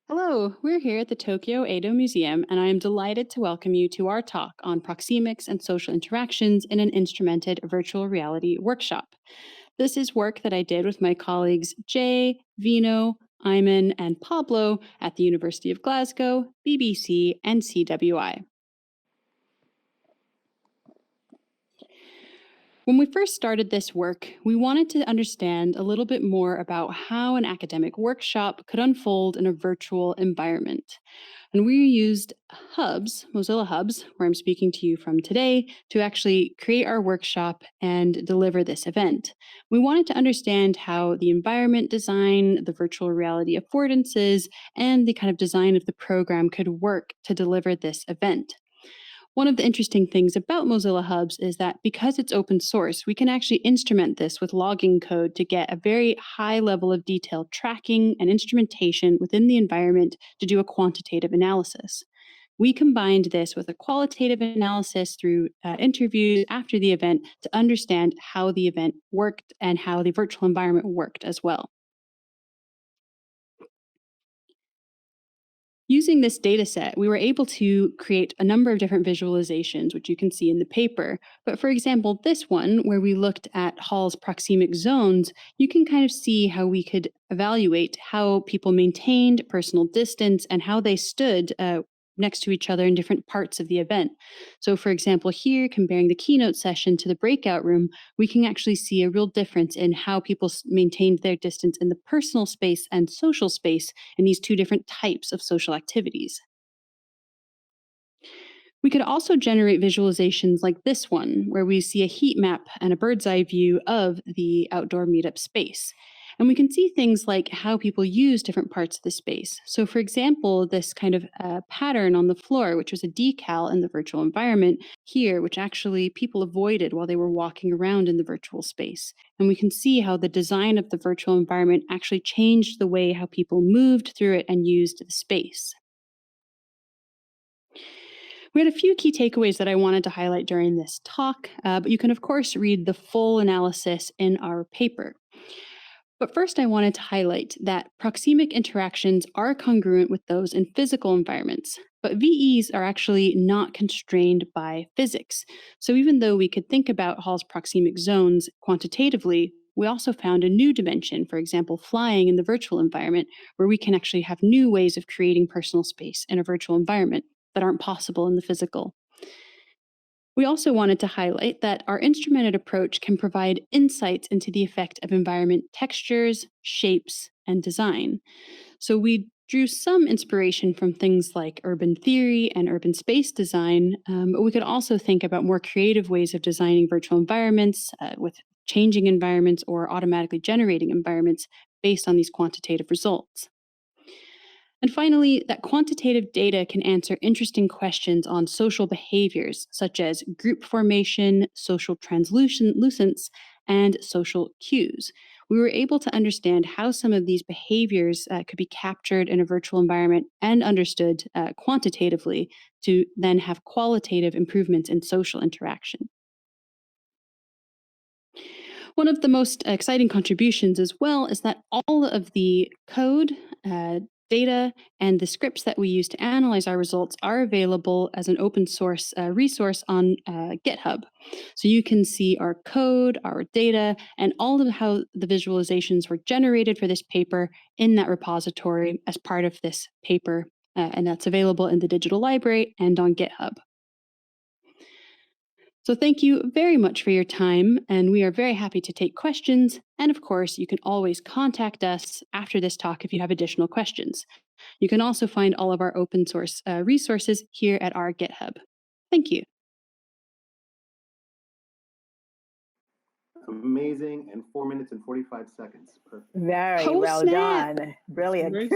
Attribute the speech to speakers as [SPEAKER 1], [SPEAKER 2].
[SPEAKER 1] Hello, we're here at the Tokyo Edo Museum, and I am delighted to welcome you to our talk on proxemics and social interactions in an instrumented virtual reality workshop. This is work that I did with my colleagues Jay, Vino, Iman, and Pablo at the University of Glasgow, BBC, and CWI. When we first started this work, we wanted to understand a little bit more about how an academic workshop could unfold in a virtual environment. And we used Hubs, Mozilla Hubs, where I'm speaking to you from today, to actually create our workshop and deliver this event. We wanted to understand how the environment design, the virtual reality affordances, and the kind of design of the program could work to deliver this event. One of the interesting things about Mozilla Hubs is that because it's open source, we can actually instrument this with logging code to get a very high level of detailed tracking and instrumentation within the environment to do a quantitative analysis. We combined this with a qualitative analysis through interviews after the event to understand how the event worked and how the virtual environment worked as well. Using this data set, we were able to create a number of different visualizations, which you can see in the paper. But for example, this one, where we looked at Hall's proxemic zones, you can kind of see how we could evaluate how people maintained personal distance and how they stood next to each other in different parts of the event. So, for example, here, comparing the keynote session to the breakout room, we can actually see a real difference in how people maintained their distance in the personal space and social space in these two different types of social activities. We could also generate visualizations like this one, where we see a heat map and a bird's eye view of the outdoor meetup space. And we can see things like how people use different parts of the space. So, for example, this kind of pattern on the floor, which was a decal in the virtual environment here, which actually people avoided while they were walking around in the virtual space. And we can see how the design of the virtual environment actually changed the way how people moved through it and used the space. We had a few key takeaways that I wanted to highlight during this talk, but you can, of course, read the full analysis in our paper. But first, I wanted to highlight that proxemic interactions are congruent with those in physical environments, but VEs are actually not constrained by physics. So even though we could think about Hall's proxemic zones quantitatively, we also found a new dimension, for example, flying in the virtual environment, where we can actually have new ways of creating personal space in a virtual environment that aren't possible in the physical. We also wanted to highlight that our instrumented approach can provide insights into the effect of environment textures, shapes, and design. So we drew some inspiration from things like urban theory and urban space design, but we could also think about more creative ways of designing virtual environments with changing environments or automatically generating environments based on these quantitative results. And finally, that quantitative data can answer interesting questions on social behaviors, such as group formation, social translucence, and social cues. We were able to understand how some of these behaviors could be captured in a virtual environment and understood quantitatively to then have qualitative improvements in social interaction. One of the most exciting contributions as well is that all of the code, data, and the scripts that we use to analyze our results are available as an open source resource on GitHub. So you can see our code, our data, and all of how the visualizations were generated for this paper in that repository as part of this paper. And that's available in the digital library and on GitHub. So thank you very much for your time, and we are very happy to take questions. And of course, you can always contact us after this talk if you have additional questions. You can also find all of our open source resources here at our GitHub. Thank you.
[SPEAKER 2] Amazing, and 4 minutes and 45 seconds. Perfect.
[SPEAKER 3] Very
[SPEAKER 1] Oh,
[SPEAKER 3] well
[SPEAKER 1] snap!
[SPEAKER 3] done. Brilliant.
[SPEAKER 2] Very